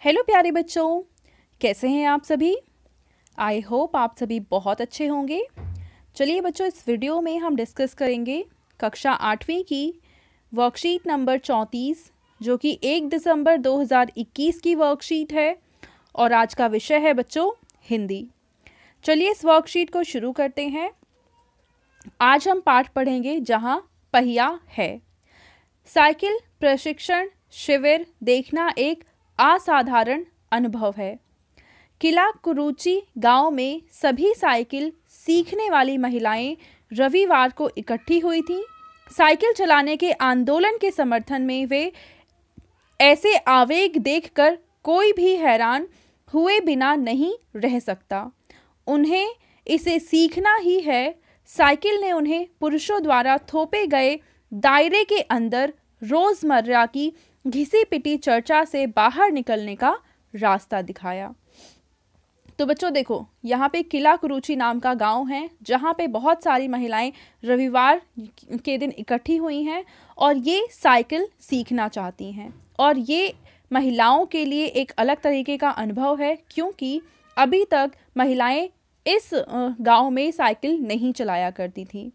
Hello प्यारे बच्चों, कैसे हैं आप सभी। आई होप आप सभी बहुत अच्छे होंगे। चलिए बच्चों, इस वीडियो में हम डिस्कस करेंगे कक्षा 8वीं की वर्कशीट नंबर 34 जो कि 1 दिसंबर 2021 की वर्कशीट है और आज का विषय है बच्चों हिंदी। चलिए इस वर्कशीट को शुरू करते हैं। आज हम पाठ पढ़ेंगे जहां पहिया है। साइकिल प्रशिक्षण शिविर देखना एक असाधारण अनुभव है। किला कुरुचि गांव में सभी साइकिल सीखने वाली महिलाएं रविवार को इकट्ठी हुई थीं। साइकिल चलाने के आंदोलन के समर्थन में वे ऐसे आवेग देखकर कोई भी हैरान हुए बिना नहीं रह सकता। उन्हें इसे सीखना ही है। साइकिल ने उन्हें पुरुषों द्वारा थोपे गए दायरे के अंदर रोजमर्रा की घिसी पिटी चर्चा से बाहर निकलने का रास्ता दिखाया। तो बच्चों देखो, यहाँ पे किला कुरुचि नाम का गांव है जहाँ पे बहुत सारी महिलाएं रविवार के दिन इकट्ठी हुई हैं और ये साइकिल सीखना चाहती हैं। और ये महिलाओं के लिए एक अलग तरीके का अनुभव है क्योंकि अभी तक महिलाएं इस गांव में साइकिल नहीं चलाया करती थी।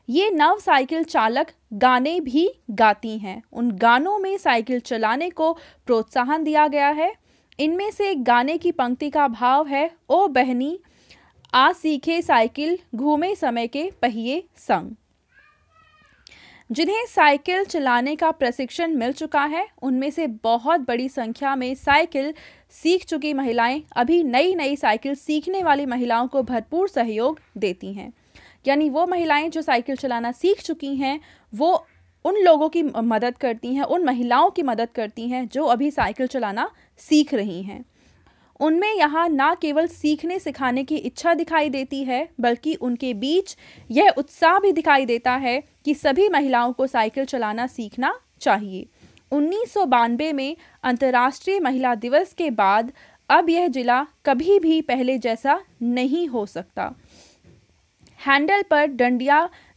ये नव साइकिल चालक गाने भी गाती हैं। उन गानों में साइकिल चलाने को प्रोत्साहन दिया गया है। इनमें से एक गाने की पंक्ति का भाव है, ओ बहनी आ सीखे साइकिल घूमे समय के पहिए संग। जिन्हें साइकिल चलाने का प्रशिक्षण मिल चुका है उनमें से बहुत बड़ी संख्या में साइकिल सीख चुकी महिलाएं अभी नई नई साइकिल सीखने वाली महिलाओं को भरपूर सहयोग देती हैं। यानी वो महिलाएं जो साइकिल चलाना सीख चुकी हैं वो उन लोगों की मदद करती हैं, उन महिलाओं की मदद करती हैं जो अभी साइकिल चलाना सीख रही हैं। उनमें यहाँ ना केवल सीखने सिखाने की इच्छा दिखाई देती है बल्कि उनके बीच यह उत्साह भी दिखाई देता है कि सभी महिलाओं को साइकिल चलाना सीखना चाहिए। 1992 में अंतर्राष्ट्रीय महिला दिवस के बाद अब यह जिला कभी भी पहले जैसा नहीं हो सकता। हैंडल पर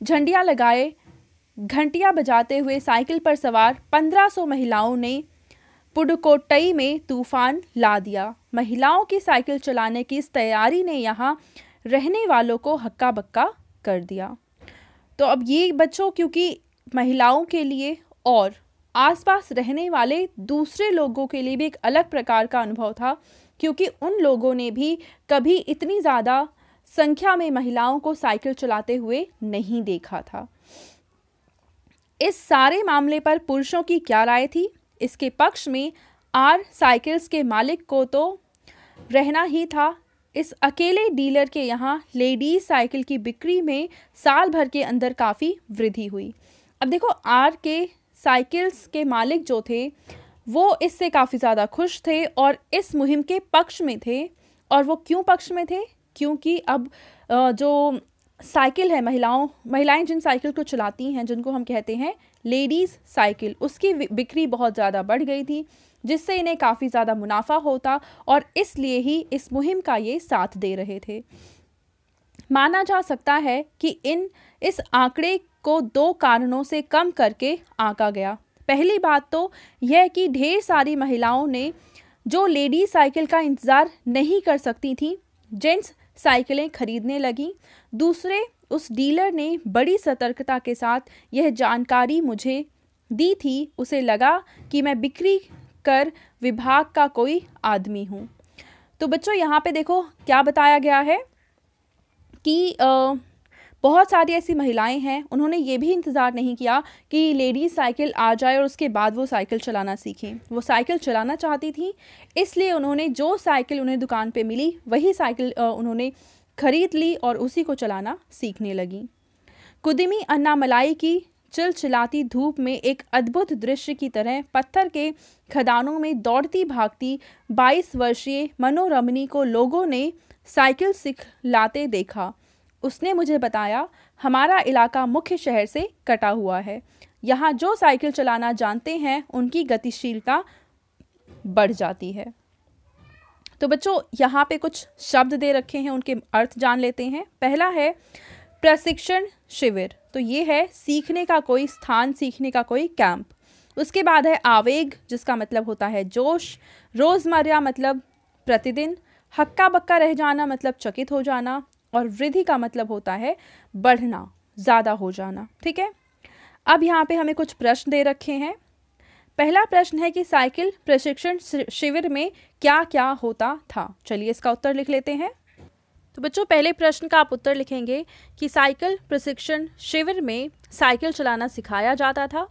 झंडियाँ लगाए घंटियाँ बजाते हुए साइकिल पर सवार 1500 महिलाओं ने पुडुकोट्टई में तूफान ला दिया। महिलाओं की साइकिल चलाने की इस तैयारी ने यहाँ रहने वालों को हक्का बक्का कर दिया। तो अब ये बच्चों क्योंकि महिलाओं के लिए और आसपास रहने वाले दूसरे लोगों के लिए भी एक अलग प्रकार का अनुभव था क्योंकि उन लोगों ने भी कभी इतनी ज़्यादा संख्या में महिलाओं को साइकिल चलाते हुए नहीं देखा था। इस सारे मामले पर पुरुषों की क्या राय थी? इसके पक्ष में आर साइकिल्स के मालिक को तो रहना ही था। इस अकेले डीलर के यहाँ लेडीज साइकिल की बिक्री में साल भर के अंदर काफ़ी वृद्धि हुई। अब देखो, आर के साइकिल्स के मालिक जो थे वो इससे काफ़ी ज़्यादा खुश थे और इस मुहिम के पक्ष में थे। और वो क्यों पक्ष में थे? क्योंकि अब जो साइकिल है, महिलाएं जिन साइकिल को चलाती हैं जिनको हम कहते हैं लेडीज़ साइकिल, उसकी बिक्री बहुत ज़्यादा बढ़ गई थी जिससे इन्हें काफ़ी ज़्यादा मुनाफा होता और इसलिए ही इस मुहिम का ये साथ दे रहे थे। माना जा सकता है कि इस आंकड़े को 2 कारणों से कम करके आंका गया। पहली बात तो यह कि ढेर सारी महिलाओं ने जो लेडीज साइकिल का इंतज़ार नहीं कर सकती थी जेंट्स साइकिलें खरीदने लगी। दूसरे, उस डीलर ने बड़ी सतर्कता के साथ यह जानकारी मुझे दी थी। उसे लगा कि मैं बिक्री कर विभाग का कोई आदमी हूँ। तो बच्चों यहाँ पे देखो क्या बताया गया है कि बहुत सारी ऐसी महिलाएं हैं, उन्होंने ये भी इंतज़ार नहीं किया कि लेडीज़ साइकिल आ जाए और उसके बाद वो साइकिल चलाना सीखें। वो साइकिल चलाना चाहती थी, इसलिए उन्होंने जो साइकिल उन्हें दुकान पे मिली वही साइकिल उन्होंने खरीद ली और उसी को चलाना सीखने लगी। कुदिमी अन्नामलाई की चिलचिलाती धूप में एक अद्भुत दृश्य की तरह पत्थर के खदानों में दौड़ती भागती 22 वर्षीय मनोरमनी को लोगों ने साइकिल सिखलाते देखा। उसने मुझे बताया, हमारा इलाका मुख्य शहर से कटा हुआ है। यहाँ जो साइकिल चलाना जानते हैं उनकी गतिशीलता बढ़ जाती है। तो बच्चों यहाँ पे कुछ शब्द दे रखे हैं, उनके अर्थ जान लेते हैं। पहला है प्रशिक्षण शिविर, तो ये है सीखने का कोई स्थान, सीखने का कोई कैंप। उसके बाद है आवेग, जिसका मतलब होता है जोश। रोज़मर्रा मतलब प्रतिदिन। हक्का बक्का रह जाना मतलब चकित हो जाना। और वृद्धि का मतलब होता है बढ़ना, ज़्यादा हो जाना। ठीक है, अब यहाँ पे हमें कुछ प्रश्न दे रखे हैं। पहला प्रश्न है कि साइकिल प्रशिक्षण शिविर में क्या क्या होता था। चलिए इसका उत्तर लिख लेते हैं। तो बच्चों, पहले प्रश्न का आप उत्तर लिखेंगे कि साइकिल प्रशिक्षण शिविर में साइकिल चलाना सिखाया जाता था।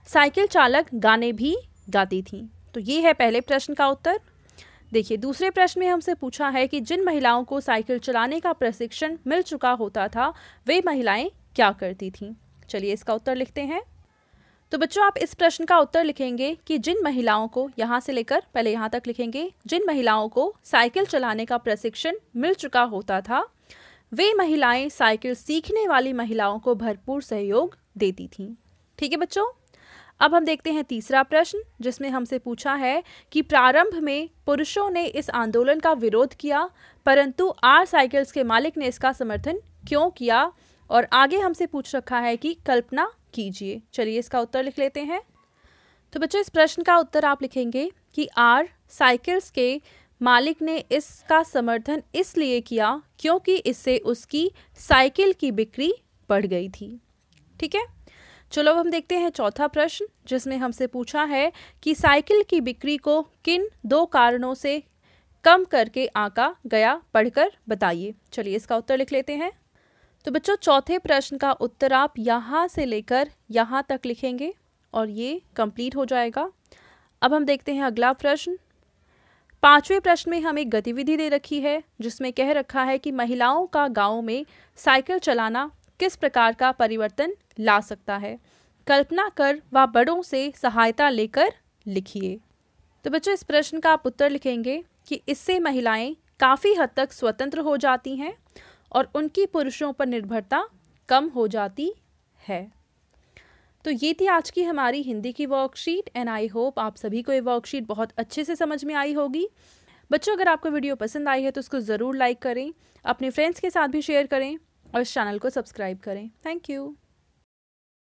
साइकिल चालक गाने भी गाती थी। तो ये है पहले प्रश्न का उत्तर। देखिए, दूसरे प्रश्न में हमसे पूछा है कि जिन महिलाओं को साइकिल चलाने का प्रशिक्षण मिल चुका होता था वे महिलाएं क्या करती थीं। चलिए इसका उत्तर लिखते हैं। तो बच्चों, आप इस प्रश्न का उत्तर लिखेंगे कि जिन महिलाओं को, यहाँ से लेकर पहले यहाँ तक लिखेंगे, जिन महिलाओं को साइकिल चलाने का प्रशिक्षण मिल चुका होता था वे महिलाएं साइकिल सीखने वाली महिलाओं को भरपूर सहयोग देती थीं। ठीक है बच्चों, अब हम देखते हैं तीसरा प्रश्न, जिसमें हमसे पूछा है कि प्रारंभ में पुरुषों ने इस आंदोलन का विरोध किया, परंतु आर साइकिल्स के मालिक ने इसका समर्थन क्यों किया। और आगे हमसे पूछ रखा है कि कल्पना कीजिए। चलिए इसका उत्तर लिख लेते हैं। तो बच्चों, इस प्रश्न का उत्तर आप लिखेंगे कि आर साइकिल्स के मालिक ने इसका समर्थन इसलिए किया क्योंकि इससे उसकी साइकिल की बिक्री बढ़ गई थी। ठीक है, चलो अब हम देखते हैं चौथा प्रश्न, जिसमें हमसे पूछा है कि साइकिल की बिक्री को किन 2 कारणों से कम करके आंका गया, पढ़कर बताइए। चलिए इसका उत्तर लिख लेते हैं। तो बच्चों, चौथे प्रश्न का उत्तर आप यहाँ से लेकर यहाँ तक लिखेंगे और ये कंप्लीट हो जाएगा। अब हम देखते हैं अगला प्रश्न। पांचवें प्रश्न में हमें गतिविधि दे रखी है, जिसमें कह रखा है कि महिलाओं का गांव में साइकिल चलाना किस प्रकार का परिवर्तन ला सकता है। कल्पना कर व बड़ों से सहायता लेकर लिखिए। तो बच्चों, इस प्रश्न का आप उत्तर लिखेंगे कि इससे महिलाएं काफ़ी हद तक स्वतंत्र हो जाती हैं और उनकी पुरुषों पर निर्भरता कम हो जाती है। तो ये थी आज की हमारी हिंदी की वर्कशीट एंड आई होप आप सभी को ये वर्कशीट बहुत अच्छे से समझ में आई होगी। बच्चों, अगर आपको वीडियो पसंद आई है तो उसको ज़रूर लाइक करें, अपने फ्रेंड्स के साथ भी शेयर करें और इस चैनल को सब्सक्राइब करें। Thank you.